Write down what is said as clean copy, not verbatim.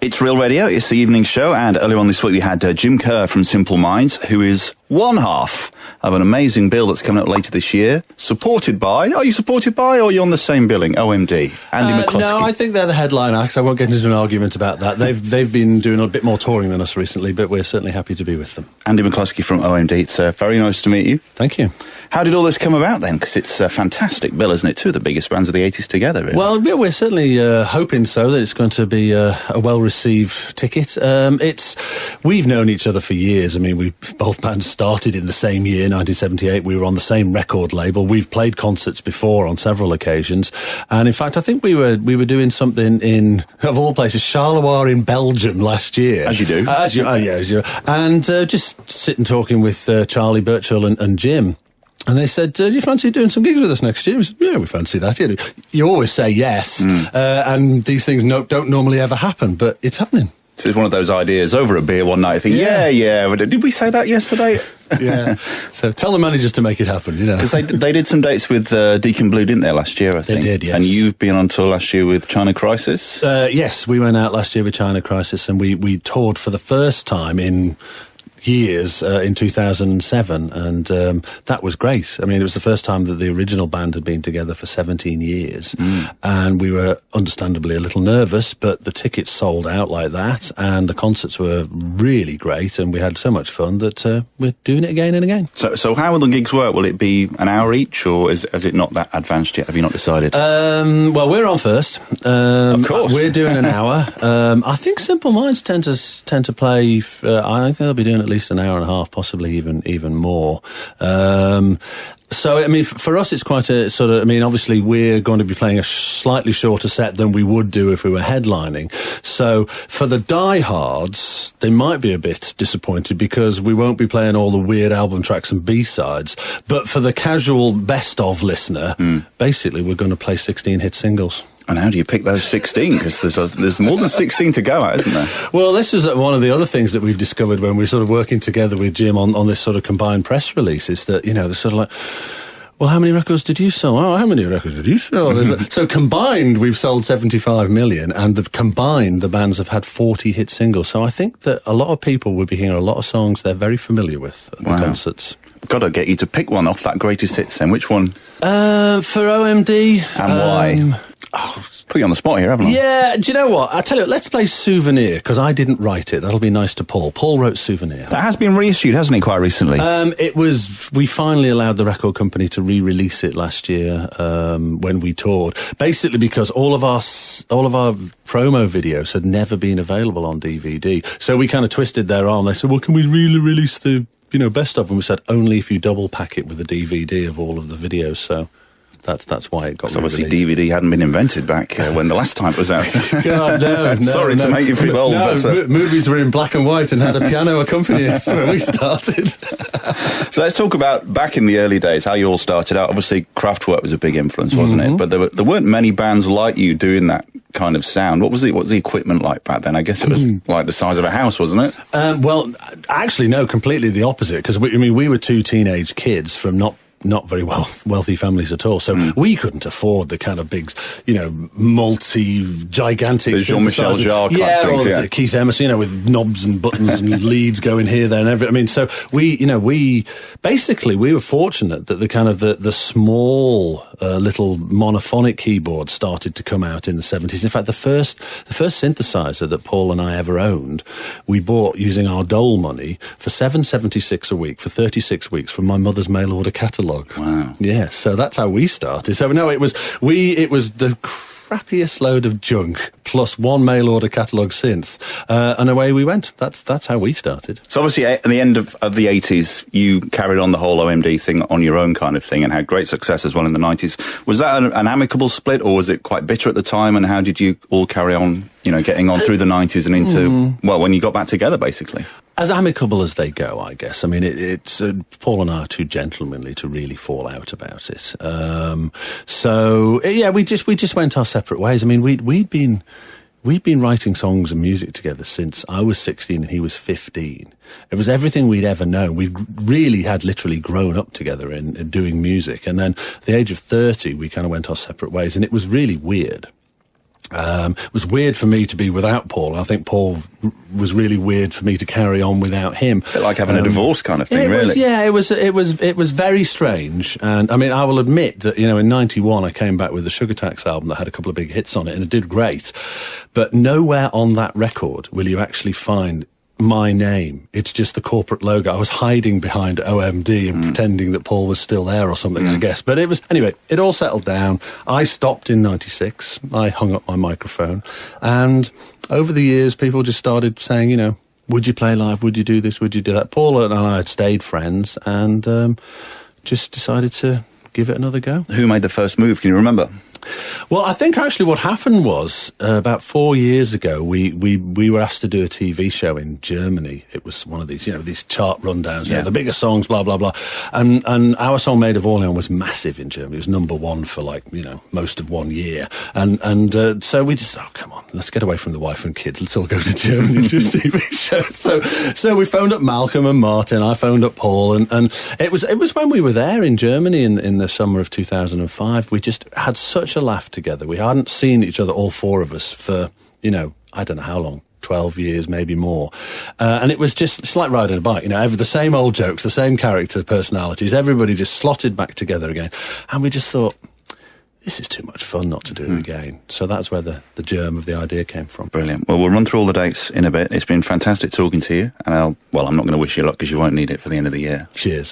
It's Real Radio, it's the evening show, and earlier on this week we had Jim Kerr from Simple Minds, who is one half of an amazing bill that's coming up later this year, supported by, are you supported by, or are you on the same billing, OMD, Andy McCluskey? No, I think they're the headline act. I won't get into an argument about that. They've been doing a bit more touring than us recently, but we're certainly happy to be with them. Andy McCluskey from OMD, it's very nice to meet you. Thank you. How did all this come about then? Because it's a fantastic bill, isn't it? Two of the biggest bands of the 80s together, really. Well, we're certainly hoping so, that it's going to be a well-received ticket. We've known each other for years. I mean, both bands started in the same year, 1978. We were on the same record label. We've played concerts before on several occasions. And in fact, I think we were doing something in, of all places, Charleroi in Belgium last year. As you do. And just sitting talking with Charlie Birchall and Jim. And they said, do you fancy doing some gigs with us next year? We said, yeah, we fancy that. You always say yes, and these things don't normally ever happen, but it's happening. So it's one of those ideas over a beer one night. I think, yeah. Did we say that yesterday? Yeah. So tell the managers to make it happen, you know. Because they did some dates with Deacon Blue, didn't they, last year, I think? They did, yes. And you've been on tour last year with China Crisis? Yes, we went out last year with China Crisis, and we toured for the first time in years in 2007, and that was great. I mean, it was the first time that the original band had been together for 17 years, and we were understandably a little nervous, but the tickets sold out like that, and the concerts were really great, and we had so much fun that we're doing it again and again. So how will the gigs work? Will it be an hour each, or is it not that advanced yet? Have you not decided? Well, we're on first. Of course. We're doing an hour. I think Simple Minds tend to play, I think they'll be doing at least an hour and a half, possibly even more. So, I mean, for us, it's quite a sort of, I mean, obviously we're going to be playing a slightly shorter set than we would do if we were headlining. So, for the diehards, they might be a bit disappointed because we won't be playing all the weird album tracks and B-sides. But for the casual best-of listener, basically we're going to play 16 hit singles. And how do you pick those 16? Because there's more than 16 to go out, isn't there? Well, this is one of the other things that we've discovered when we're sort of working together with Jim on this sort of combined press release, is that, you know, they're sort of like, well, how many records did you sell? Oh, how many records did you sell? So combined, we've sold 75 million, and combined, the bands have had 40 hit singles. So I think that a lot of people will be hearing a lot of songs they're very familiar with at the concerts. Got to get you to pick one off that greatest hits then. Which one? For OMD. And why? Put you on the spot here, haven't I? Yeah, do you know what? I tell you what, let's play Souvenir, because I didn't write it. That'll be nice to Paul. Paul wrote Souvenir. That has been reissued, hasn't it, quite recently? We finally allowed the record company to re-release it last year when we toured. Basically because all of our promo videos had never been available on DVD. So we kind of twisted their arm. They said, well, can we really release the, best of them? We said, only if you double pack it with a DVD of all of the videos, so... That's why it got so obviously DVD hadn't been invented back when the last time it was out. God, no. Sorry to make you feel old. But, movies were in black and white and had a piano accompaniment us when we started. So let's talk about back in the early days, how you all started out. Obviously, Kraftwerk was a big influence, wasn't it? But there weren't many bands like you doing that kind of sound. What was the equipment like back then? I guess it was like the size of a house, wasn't it? Well, actually, no, completely the opposite. Because we were two teenage kids from not very wealthy families at all, so we couldn't afford the kind of big, gigantic Jean-Michel Jarre type things, Keith Emerson, with knobs and buttons and leads going here, there, and everything. I mean, so we were fortunate that the small little monophonic keyboard started to come out in the 70s. In fact, the first synthesizer that Paul and I ever owned, we bought using our dole money for $7.76 a week for 36 weeks from my mother's mail order catalogue. Wow. Yeah, so that's how we started. So no, it was the crappiest load of junk plus one mail order catalogue synth, and away we went. That's how we started. So obviously at the end of the 80s, you carried on the whole OMD thing on your own kind of thing and had great success as well in the 90s. Was that an amicable split, or was it quite bitter at the time, and how did you all carry on, getting on through the 90s and into, when you got back together, basically? As amicable as they go, I guess. I mean, it's Paul and I are too gentlemanly to really fall out about it. So yeah, we just went our separate ways. I mean, we'd been writing songs and music together since I was 16 and he was 15. It was everything we'd ever known. We really had literally grown up together in doing music, and then at the age of 30, we kind of went our separate ways, and it was really weird. It was weird for me to be without Paul. I think Paul was really weird for me to carry on without him. A bit like having a divorce kind of thing, really. It was very strange. And I mean, I will admit that, you know, in 91, I came back with the Sugar Tax album that had a couple of big hits on it, and it did great. But nowhere on that record will you actually find my name. It's just the corporate logo. I was hiding behind OMD and pretending that Paul was still there or something, I guess. But anyway, it all settled down. I stopped in 96. I hung up my microphone. And over the years, people just started saying, you know, would you play live? Would you do this? Would you do that? Paul and I had stayed friends and just decided to give it another go. Who made the first move? Can you remember? Well, I think actually what happened was about 4 years ago, we were asked to do a TV show in Germany. It was one of these, you know, these chart rundowns, you know, the bigger songs, blah, blah, blah. And our song Maid of Orleans was massive in Germany. It was #1 for, like, you know, most of 1 year. And so we just, oh, come on, let's get away from the wife and kids. Let's all go to Germany and do a TV show. So we phoned up Malcolm and Martin. I phoned up Paul. And it was when we were there in Germany in the summer of 2005. We just had such a laugh together. We hadn't seen each other, all four of us, for, you know, I don't know how long, 12 years, maybe more. And it was just, it's like riding a bike, you know, the same old jokes, the same character personalities, everybody just slotted back together again. And we just thought, this is too much fun not to do it again. So that's where the germ of the idea came from. Brilliant. Well, we'll run through all the dates in a bit. It's been fantastic talking to you. And I'm not going to wish you luck because you won't need it for the end of the year. Cheers.